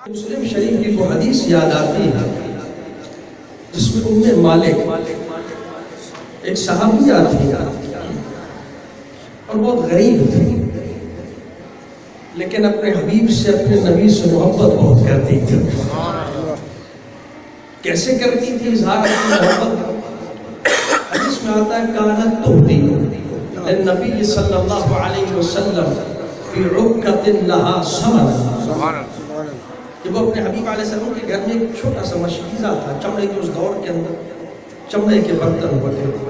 مسلم شریف کی وہ حدیث یاد آتی ہے جس میں ام مالک ایک صحابیہ تھی اور بہت غریب تھی، لیکن اپنے حبیب سے، اپنے نبی سے محبت بہت کرتی تھی۔ کیسے کرتی تھی اظہار اپنی محبت؟ حدیث میں آتا ہے کانت تہدی للنبی صلی اللہ علیہ وسلم فی عکۃ لہا ثمن، کہ وہ اپنے حبیب علیہ السلام کے گھر میں ایک چھوٹا سا مشکیزہ تھا، چمڑے کے اس دور کے اندر چمڑے کے برتن ہوتے تھے،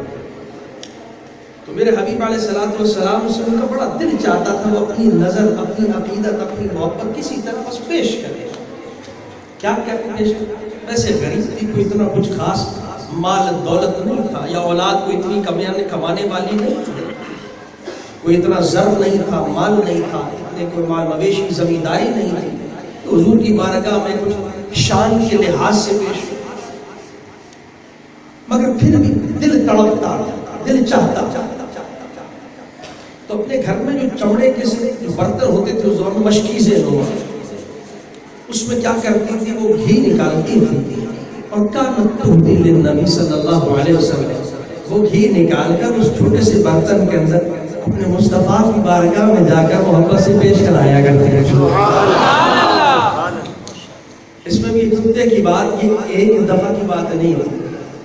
تو میرے حبیب علیہ السلام سے ان کا بڑا دل چاہتا تھا وہ اپنی نظر، اپنی عقیدت، اپنی محبت کسی طرح بس پیش کرے۔ کیا پیش کرے؟ ویسے غریب تھی، کوئی اتنا کچھ خاص مال دولت نہیں تھا، یا اولاد کوئی اتنی کمانے والی نہیں تھی، کوئی اتنا زر نہیں تھا، مال نہیں تھا، اتنے کوئی مال مویشی زمینداری نہیں تھی، تو حضور کی بارگاہ میں کچھ شان کے لحاظ سے پیش، مگر پھر بھی دل تڑپتا، دل چاہتا، تو اپنے گھر میں جو چمڑے کے جو برتن ہوتے تھے اس دور میں مشکیزیں لوگ، اس میں کیا کرتی تھی وہ گھی نکالتی تھی، اور کانت تہدی للنبی صلی اللہ علیہ وسلم، وہ گھی نکال کر اس چھوٹے سے برتن کے اندر اپنے مصطفیٰ کی بارگاہ میں جا کر محبت سے پیش کرایا کرتی ہے۔ اس میں بھی خطے کی بات، یہ ایک دفعہ کی بات نہیں ہوتی،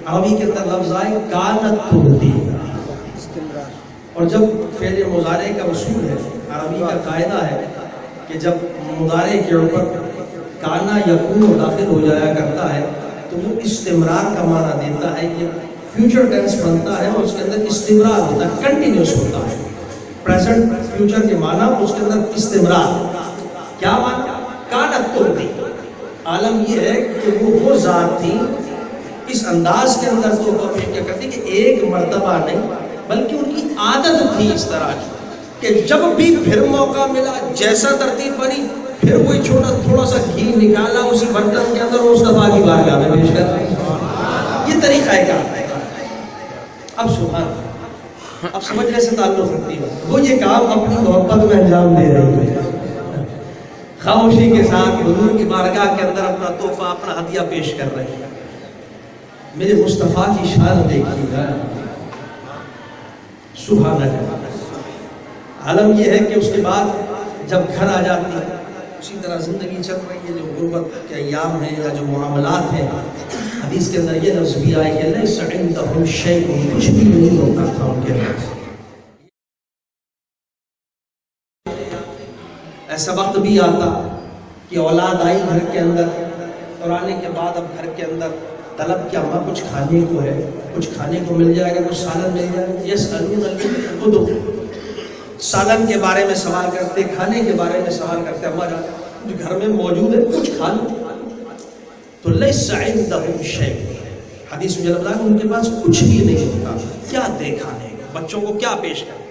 عربی کے اندر لفظ آئے کانت تہدی، اور جب فعل مضارع کا اصول ہے، عربی کا قاعدہ ہے کہ جب مضارع کے اوپر کانا یکون داخل ہو جایا کرتا ہے تو وہ استمرار کا معنی دیتا ہے، یہ فیوچر ٹینس بنتا ہے اور اس کے اندر استمرار ہوتا ہے، کنٹینیوس ہوتا ہے، پریزنٹ فیوچر کے معنی اس کے اندر استمرار، کیا معنی؟ کانت تہدی، عالم یہ ہے کہ وہ ذات تھی اس انداز کے اندر تحفہ پیش کیا کرتی کہ ایک مرتبہ نہیں بلکہ ان کی عادت تھی اس طرح کی کہ جب بھی پھر موقع ملا، جیسا ترتیب بنی، پھر وہی تھوڑا سا گھی نکالا اسی برتن کے اندر مصطفیٰ کی بارگاہ میں پیش کر رہی، یہ طریقہ ہے کام۔ اب سبحان، اب سمجھنے سے تعلق رکھتی ہے، وہ یہ کام اپنی محبت میں انجام دے رہی ہے، خاموشی کے ساتھ حضور کی بارگاہ کے اندر اپنا تحفہ، اپنا ہدیہ پیش کر رہے ہیں۔ میرے مصطفیٰ کی شان دیکھیے گا، سبحان اللہ۔ عالم یہ ہے کہ اس کے بعد جب گھر آ جاتی ہے، اسی طرح زندگی چل رہی ہے، جو غربت کے ایام ہیں یا جو معاملات ہیں، حدیث کے اندر یہ لفظ بھی آئے کہ لیس عندہم شیء، کچھ بھی نہیں ہوتا تھا ان کے پاس۔ ایسا وقت بھی آتا کہ اولاد آئی گھر کے اندر اور آنے کے بعد اب گھر کے اندر طلب کہ اماں کچھ کھانے کو ہے، کچھ کھانے کو مل جائے گا، کچھ سالن مل جائے گا، یسألون الخضر، سالن کے بارے میں سوال کرتے، کھانے کے بارے میں سوال کرتے، اماں جان جو گھر میں موجود ہے کچھ کھا لو، تو لیس عندہم شیء، حدیث میں لفظ ہے ان کے پاس کچھ بھی نہیں ہوتا، کیا دے کھانے کا، بچوں کو کیا پیش کریں،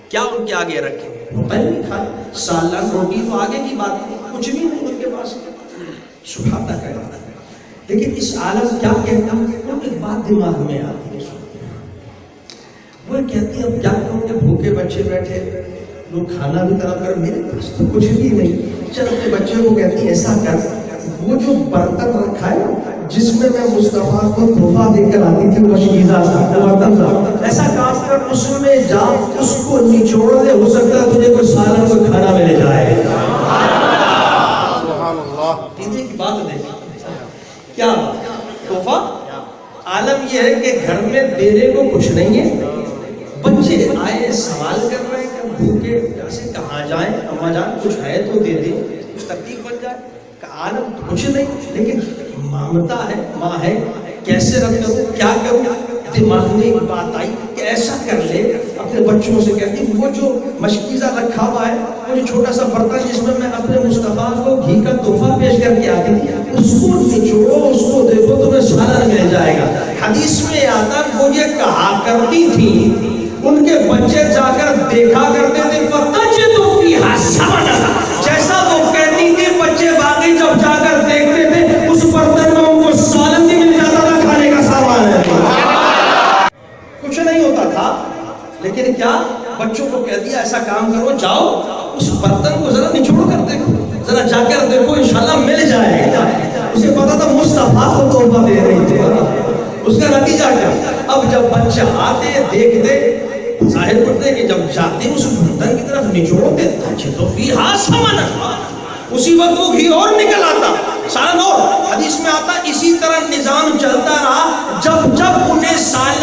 کیا ان کے آگے رکھیں، پہلے کھائیں، سالن روٹی تو آگے کی بات ہے، کچھ بھی نہیں ان کے پاس، سبحان اللہ کہہ رہا ہے۔ لیکن اس عالم کیا کہتا ہوں کہ ایک بات دماغ میں آتی ہے، وہ کہتی ہے اب کیا کروں کہ بھوکے بچے بیٹھے، لوگ کھانا بھی طلب کر، میرے پاس تو کچھ بھی نہیں، چل اپنے بچے کو کہتی ہے ایسا کر، وہ جو برتن رکھا ہے جس میں میں مصطفیٰ کو تحفہ دے کر آتی تھی، مشکیزہ تھا، برتن تھا، ایسا کام کر اس میں جا، اس کو نچوڑ دے، ہو سکتا ہے تجھے کوئی سالن کوئی کھانا مل جائے۔ تیجے کی بات دیکھیں کیا تحفہ، عالم یہ ہے کہ گھر میں دینے کو کچھ نہیں ہے، بچے آئے سوال کر رہے ہیں کہ بھوکے جیسے کہاں جائیں، اماں جان کچھ ہے تو دے دیں، کچھ ترتیب بن جائے، کہ عالم کچھ نہیں، لیکن مامتا ہے، ماں ہے، کیسے رکھ کروں، کیا کروں، دماغ میں ایک بات آئی کہ ایسا کر لے، اپنے بچوں سے کہتی وہ جو مشکیزہ رکھا ہوا ہے، وہ جو چھوٹا سا برتن جس میں میں اپنے مصطفیٰ کو گھی کا تحفہ پیش کر کے آتی تھی، اس کو نچوڑو، اس کو دیکھو تمہیں سالن مل جائے گا۔ حدیث میں آتا وہ یہ کہا کرتی تھی، ان کے بچے جا کر دیکھا کرتے تھے، فَتَجِدُ فِيهَا ثَمَنًا، جیسا وہ کہتی تھی بچے باقی جب جا کر دیکھتے تھے اس برتن میں ان کو سالن بھی مل جاتا تھا، کھانے کا سامان ہے، کچھ نہیں ہوتا تھا، لیکن کیا بچوں کو کہہ دیا ایسا کام کرو، جاؤ اس برتن کو ذرا نچوڑ کر دیکھو، ذرا ذرا جا کر دیکھو انشاءاللہ مل جائے گا. اسے پتا تھا مصطفیٰ کو تحفہ دے رہی تھی. اس کا نتیجہ کیا؟ اب جب بچہ آتے دیکھتے ظاہر کرتے کہ جب جاتے اس برتن کی طرف نچوڑتے تو فیہا سمن, اسی وقت وہ گھی اور نکل آتا سالن اور. حدیث میں آتا اسی طرح نظام چلتا رہا جب جب انہیں سالن